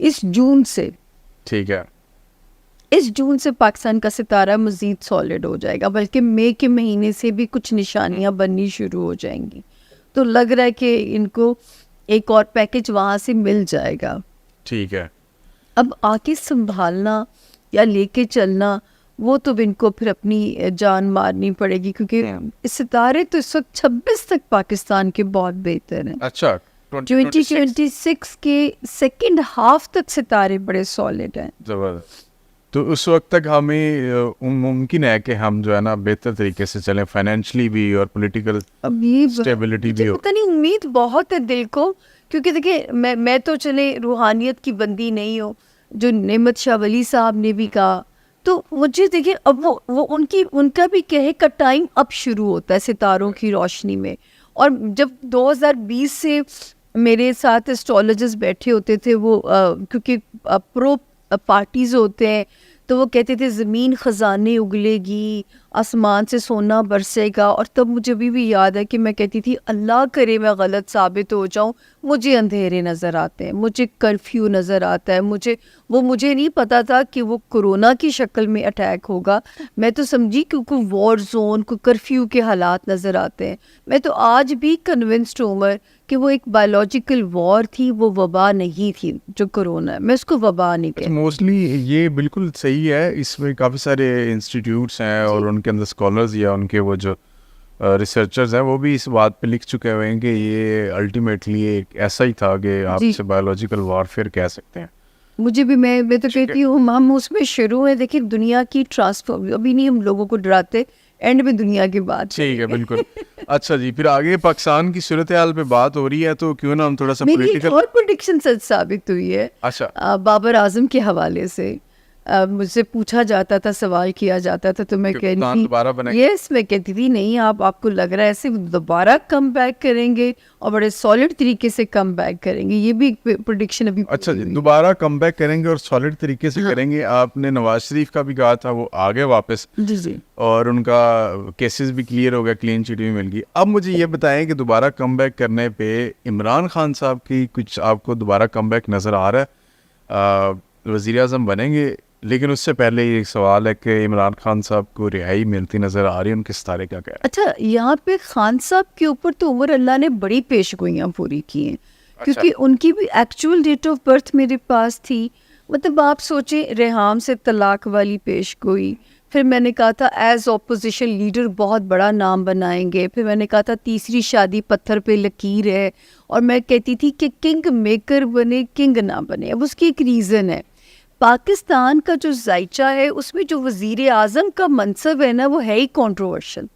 اس جون سے. ٹھیک ہے, اس جون سے پاکستان کا ستارہ مزید سالڈ ہو جائے گا, بلکہ مئی کے مہینے سے بھی کچھ نشانیاں بننی شروع ہو جائیں گی. تو لگ رہا ہے کہ ان کو ایک اور پیکج وہاں سے مل جائے گا. ٹھیک ہے. اب آگے سنبھالنا یا لے کے چلنا وہ تو ان کو پھر اپنی جان مارنی پڑے گی, کیونکہ ستارے تو اس وقت 26 تک پاکستان کے بہت بہتر ہیں. اچھا, 2026 کے سیکنڈ ہاف تک ستارے بڑے سالڈ ہیں. زبردست. تو اس وقت تک ہمیں ممکن ہے کہ ہم جو ہے نا بہتر طریقے سے چلیں, فائنینشلی بھی اور پولیٹیکل اسٹیبلٹی بھی ہو. پتہ نہیں, امید بہت ہے دل کو, کیونکہ دیکھیں میں تو چلے روحانیت کی بندی نہیں ہوں, جو نعمت شاہ ولی صاحب نے بھی کہا, تو مجھے دیکھیں اب وہ ان کا بھی کہے کا ٹائم اب شروع ہوتا ہے ستاروں کی روشنی میں. اور جب 2020 سے میرے ساتھ اسٹرالوجرز بیٹھے ہوتے تھے, وہ کیونکہ پرو پارٹیز ہوتے ہیں, تو وہ کہتے تھے زمین خزانے اگلے گی, آسمان سے سونا برسے گا. اور تب مجھے ابھی بھی یاد ہے کہ میں کہتی تھی اللہ کرے میں غلط ثابت ہو جاؤں, مجھے اندھیرے نظر آتے ہیں, مجھے کرفیو نظر آتا ہے, مجھے نہیں پتا تھا کہ وہ کورونا کی شکل میں اٹیک ہوگا. میں تو سمجھی کیونکہ وار زون کو کرفیو کے حالات نظر آتے ہیں. میں تو آج بھی کنونسڈ ہوں کہ وہ ایک بایولوجیکل وار تھی, وہ وبا نہیں تھی جو کرونا ہے. میں اس کو وبا نہیں کہتی. موسٹلی یہ بالکل صحیح ہے. اس میں کافی سارے انسٹیٹیوٹس ہیں اور ان کے اندر اسکالرز یا ان کے وہ جو ریسرچرز ہیں وہ بھی اس بات پہ لکھ چکے ہوئے ہیں کہ یہ الٹیمیٹلی ایک ایسا ہی تھا کہ آپ سے بایولوجیکل وارفیئر کہہ سکتے ہیں. مجھے بھی میں تو کہتی ہوں ہم اس میں شروع ہیں. دیکھیں دنیا کی ٹرانسفارم ابھی نہیں ہم لوگوں کو ڈراتے, اینڈ میں دنیا کی بات. ٹھیک ہے, بالکل. اچھا جی, پھر آگے پاکستان کی صورتحال پہ بات ہو رہی ہے, تو کیوں نہ ہم تھوڑا سا میری اور پریڈکشن سچ ثابت ہوئی ہے. اچھا, بابر اعظم کے حوالے سے مجھ سے پوچھا جاتا تھا, سوال کیا جاتا تھا, تو میں کہتی یس, میں کہتی تھی نہیں آپ کو لگ رہا ہے ایسے دوبارہ کم بیک کریں گے اور بڑے سالڈ طریقے سے کم بیک کریں گے. یہ بھی ایک پریڈکشن ابھی. اچھا جی, دوبارہ کم بیک کریں گے اور سالڈ طریقے سے کریں گے. آپ نے نواز شریف کا بھی کہا تھا, وہ آگے واپس, جی, اور ان کا کیسز بھی کلیئر ہو گیا, کلین چٹ بھی مل گئی. اب مجھے یہ بتائیں کہ دوبارہ کم بیک کرنے پہ عمران خان صاحب کی کچھ آپ کو دوبارہ کم بیک نظر آ رہا ہے؟ وزیر اعظم بنیں گے, لیکن اس سے پہلے یہ سوال ہے کہ عمران خان صاحب کو رہائی ملتی نظر آ رہی ہے, ان کے ستارے کا کیا ہے؟ اچھا, یہاں پہ خان صاحب کے اوپر تو عمر اللہ نے بڑی پیش گوئیاں پوری کی ہیں, کیونکہ ان کی بھی ایکچوئل ڈیٹ آف برتھ میرے پاس تھی. مطلب آپ سوچیں, ریحام سے طلاق والی پیش گوئی, پھر میں نے کہا تھا ایز اپوزیشن لیڈر بہت بڑا نام بنائیں گے, پھر میں نے کہا تھا تیسری شادی پتھر پہ لکیر ہے, اور میں کہتی تھی کہ کنگ میکر بنے, کنگ نہ بنے. اب اس کی ایک ریزن ہے, پاکستان کا جو ذائچہ ہے اس میں جو وزیر اعظم کا منصب ہے نا, وہ ہے ہی کنٹروورشل.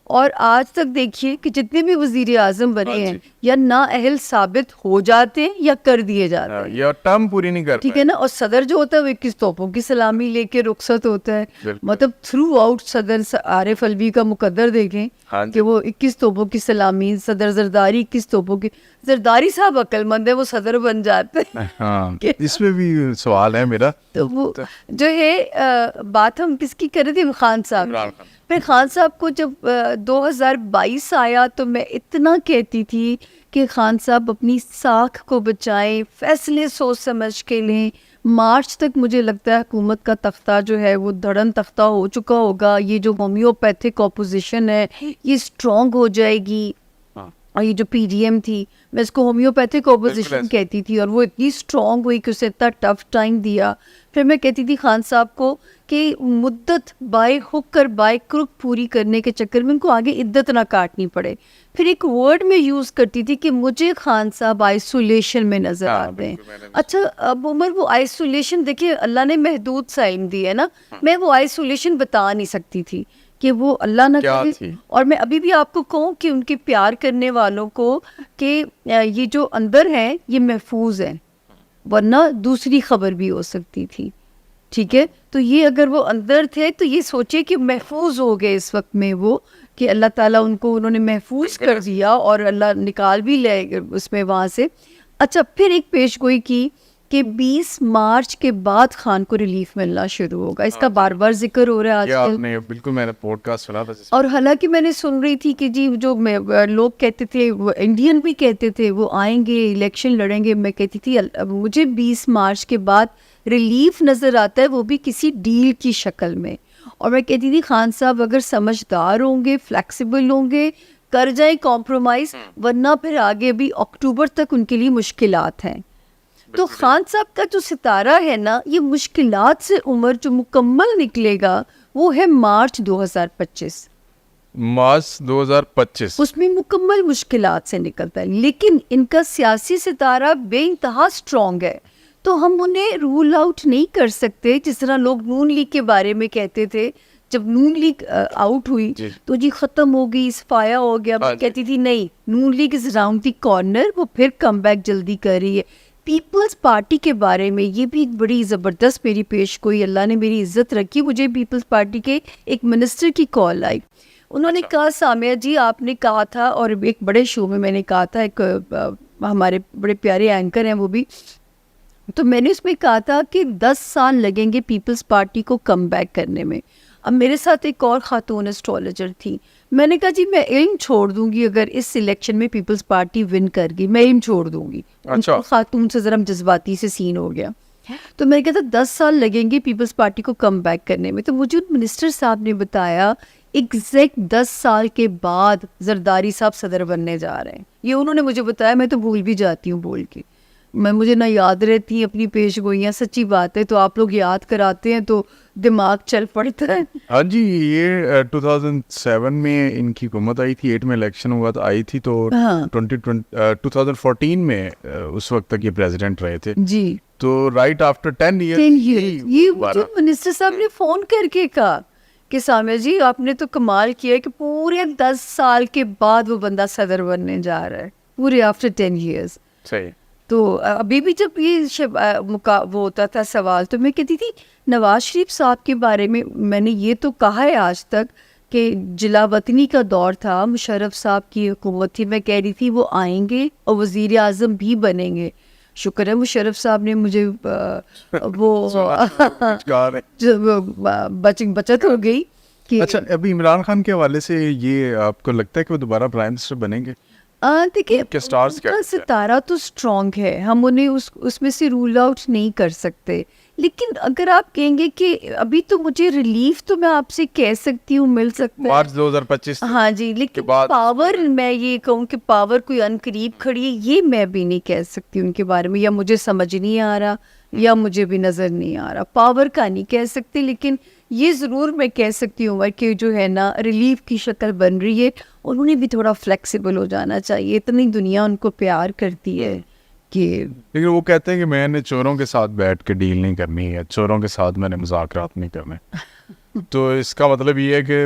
اور آج تک دیکھیے کہ جتنے بھی وزیر اعظم بنے ہیں یا نااہل ثابت ہو جاتے ہیں یا کر دیے جاتے ہیں, یا ٹرم پوری نہیں کرتے, ٹھیک ہے نا. اور صدر جو ہوتا ہے وہ 21 توپوں کی سلامی لے کے رخصت ہوتا ہے. مطلب تھرو آؤٹ صدر عارف الوی کا مقدر دیکھیں کہ وہ 21 توپوں کی سلامی, صدر زرداری 21 توپوں کی. زرداری صاحب عقل مند ہے, وہ صدر بن جاتے ہیں. اس میں بھی سوال ہے میرا. تو وہ جو ہے بات ہم کس کی کر رہے تھے, خان صاحب. پھر خان صاحب کو جب 2022 آیا تو میں اتنا کہتی تھی کہ خان صاحب اپنی ساکھ کو بچائیں, فیصلے سوچ سمجھ کے لیں. مارچ تک مجھے لگتا ہے حکومت کا تختہ جو ہے وہ دھڑن تختہ ہو چکا ہوگا. یہ جو ہومیوپیتھک اپوزیشن ہے یہ اسٹرانگ ہو جائے گی, اور یہ جو پی ڈی ایم تھی, میں اس کو ہومیوپیتھک اپوزیشن کہتی تھی, اور وہ اتنی اسٹرانگ ہوئی کہ اسے اتنا ٹف ٹائم دیا. پھر میں کہتی تھی خان صاحب کو کہ مدت بائے ہک کر بائے کرک پوری کرنے کے چکر میں ان کو آگے عدت نہ کاٹنی پڑے. پھر ایک ورڈ میں یوز کرتی تھی کہ مجھے خان صاحب آئسولیشن میں نظر آتے ہیں. اچھا اب عمر, وہ آئسولیشن دیکھیے اللہ نے محدود سا علم دی ہے نا, میں وہ آئسولیشن بتا نہیں سکتی تھی کہ وہ اللہ نہ کرے. اور میں ابھی بھی آپ کو کہوں کہ ان کے پیار کرنے والوں کو کہ یہ جو اندر ہیں یہ محفوظ ہیں, ورنہ دوسری خبر بھی ہو سکتی تھی. ٹھیک ہے, تو یہ اگر وہ اندر تھے تو یہ سوچے کہ محفوظ ہو گئے اس وقت میں وہ, کہ اللہ تعالیٰ ان کو انہوں نے محفوظ کر دیا اور اللہ نکال بھی لے اس میں وہاں سے. اچھا, پھر ایک پیش گوئی کی کہ 20 مارچ کے بعد خان کو ریلیف ملنا شروع ہوگا. اس کا بار بار ذکر ہو رہا ہے آج یہ آپ کل. نے بالکل میں نے پوڈ کاسٹ سنا تھا اور حالانکہ میں نے سن رہی تھی کہ جی جو لوگ کہتے تھے, وہ انڈین بھی کہتے تھے وہ آئیں گے الیکشن لڑیں گے, میں کہتی تھی مجھے 20 مارچ کے بعد ریلیف نظر آتا ہے, وہ بھی کسی ڈیل کی شکل میں. اور میں کہتی تھی خان صاحب اگر سمجھدار ہوں گے, فلیکسیبل ہوں گے, کر جائیں کمپرومائز, ورنہ پھر آگے بھی اکتوبر تک ان کے لیے مشکلات ہیں. تو خان صاحب کا جو ستارہ ہے نا, یہ مشکلات سے عمر جو مکمل نکلے گا وہ ہے مارچ 2025. مارچ 2025 اس میں مکمل مشکلات سے نکلتا ہے, لیکن ان کا سیاسی ستارہ بے انتہا اسٹرانگ ہے, تو ہم انہیں رول آؤٹ نہیں کر سکتے. جس طرح لوگ نون لیگ کے بارے میں کہتے تھے, جب نون لیگ آؤٹ ہوئی تو جی ختم ہو گئی, صفایا ہو گیا. میں کہتی تھی نہیں, Noon league is round the corner, وہ پھر کم بیک جلدی کر رہی ہے. پیپلز پارٹی کے بارے میں یہ بھی بڑی زبردست میری پیش گوئی, اللہ نے میری عزت رکھی. مجھے پیپلز پارٹی کے ایک منسٹر کی کال آئی, انہوں نے کہا سامیہ جی آپ نے کہا تھا, اور ایک بڑے شو میں نے کہا تھا, ایک ہمارے بڑے پیارے اینکر ہیں وہ بھی, تو میں نے اس میں کہا تھا کہ 10 سال لگیں گے پیپلز پارٹی کو کم بیک کرنے میں. اب میرے ساتھ ایک اور خاتون اسٹرالوجر تھی, میں نے کہا جی میں علم چھوڑ دوں گی اگر اس الیکشن میں پیپلز پارٹی ون کر گئی, میں علم چھوڑ دوں گی. خاتون سے ذرا جذباتی سے سین ہو گیا, تو میں نے کہا تھا 10 سال لگیں گے پیپلز پارٹی کو کم بیک کرنے میں. تو مجھے منسٹر صاحب نے بتایا ایگزیکٹ 10 سال کے بعد زرداری صاحب صدر بننے جا رہے ہیں. یہ انہوں نے مجھے بتایا, میں تو بھول بھی جاتی ہوں بول کے, مجھے نہ یاد رہتی اپنی پیش گوئیاں. سچی بات ہے, تو آپ لوگ یاد کراتے ہیں تو دماغ چل پڑتا ہے. ہاں جی, یہ 2007 میں ان کی حکومت آئی تھی, 8 میں الیکشن ہوا تو آئی تھی, تو 2014 میں اس وقت تک یہ پریزیڈنٹ رہے تھے جی. تو رائٹ آفٹر 10 ایئر یہ مجھے منسٹر صاحب نے فون کر کے کہا کہ سامیہ جی آپ نے تو کمال کیا کہ پورے 10 سال کے بعد وہ بندہ صدر بننے جا رہا ہے, پورے آفٹر 10 ایئرز. صحیح. تو ابھی بھی جب یہ وہ ہوتا تھا سوال, تو میں کہتی تھی نواز شریف صاحب کے بارے میں نے یہ تو کہا ہے آج تک کہ جلا وطنی کا دور تھا, مشرف صاحب کی حکومت تھی, میں کہہ رہی تھی وہ آئیں گے اور وزیر اعظم بھی بنیں گے. شکر ہے مشرف صاحب نے مجھے وہ بچت ہو گئی. اچھا, ابھی عمران خان کے حوالے سے یہ آپ کو لگتا ہے کہ وہ دوبارہ پرائم منسٹر بنیں گے؟ دیکھیے ان کا ستارہ تو اسٹرانگ ہے, ہم انہیں اس میں سے رول آؤٹ نہیں کر سکتے. لیکن اگر آپ کہیں گے کہ ابھی تو مجھے ریلیف تو میں آپ سے کہہ سکتی ہوں مل سکتا ہے مارچ 2025. ہاں جی, لیکن پاور میں یہ کہوں کہ پاور کوئی ان قریب کھڑی ہے, یہ میں بھی نہیں کہہ سکتی ان کے بارے میں, یا مجھے سمجھ نہیں آ رہا یا مجھے بھی نظر نہیں آ رہا. پاور کا نہیں کہہ سکتی, لیکن یہ ضرور میں کہہ سکتی ہوں کہ جو ہے نا ریلیف کی شکل بن رہی ہے. انہوں نے بھی تھوڑا فلیکسیبل ہو جانا چاہیے, اتنی دنیا ان کو پیار کرتی ہے کہ. لیکن وہ کہتے ہیں کہ میں نے چوروں کے ساتھ بیٹھ کے ڈیل نہیں کرنی ہے, چوروں کے ساتھ میں نے مذاکرات نہیں کرنے. تو اس کا مطلب یہ ہے کہ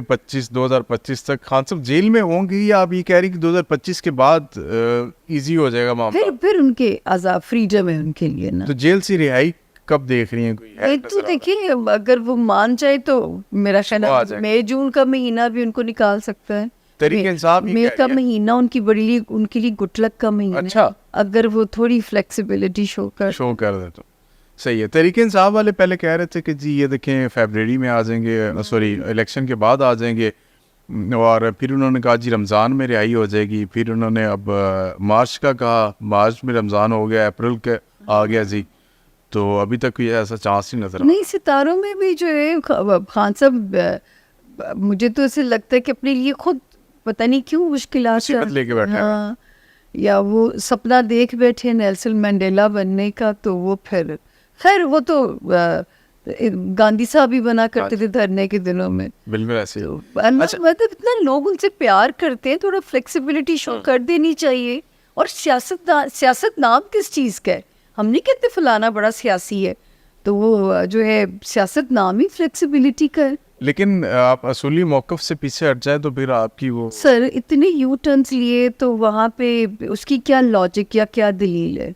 2025 تک خان صاحب جیل میں ہوں گے, یا آپ یہ کہہ رہی کہ 2025 کے بعد ایزی ہو جائے گا معاملہ؟ پھر ان کے آزاد فریڈم ہے ان کے لیے نا. تو جیل سے رہائی کب دیکھ رہی ہیں کوئی؟ تو دیکھیے اگر وہ مان جائے تو میرا خیال ہے مئی جون کا مہینہ بھی ان کو نکال سکتا ہے. تحریک انصاف مئی کا مہینہ ان کے لیے گڈ لک کا مہینہ. اچھا, اگر وہ تھوڑی فلیکسیبلٹی شو کر دے تو صحیح ہے. تحریک انصاف والے پہلے کہہ رہے تھے کہ جی یہ دیکھیں فیبرری میں آ جائیں گے, سوری الیکشن کے بعد آ جائیں گے, اور پھر انہوں نے کہا جی رمضان میں رہائی ہو جائے گی. پھر انہوں نے اب مارچ کا کہا, مارچ میں رمضان ہو گیا, اپریل کا آ گیا جی. تو ابھی تک کوئی ایسا چانس ہی نظر نہیں. ستاروں میں بھی جو ہے خان صاحب, مجھے تو ایسے لگتا ہے کہ اپنے لیے خود پتہ نہیں کیوں مشکلات لے کے بیٹھے, یا وہ سپنا دیکھ بیٹھے نیلسن مینڈیلا بننے کا. تو وہ پھر خیر وہ تو گاندھی صاحب بھی بنا کرتے تھے دھرنے کے دنوں میں. بالکل ایسے. مطلب اتنا لوگ ان سے پیار کرتے ہیں, تھوڑا فلیکسیبلٹی شو کر دینی چاہیے. اور سیاست نام کس چیز کا ہے؟ ہم نہیں کہتے فلانا بڑا سیاسی ہے, تو وہ جو ہے سیاست نام ہی فلیکسیبلٹی کا ہے. لیکن آپ اصولی موقف سے پیچھے ہٹ جائے تو پھر آپ کی وہ سر اتنے یو ٹرنس لیے, تو وہاں پہ اس کی کیا لاجک یا کیا دلیل ہے؟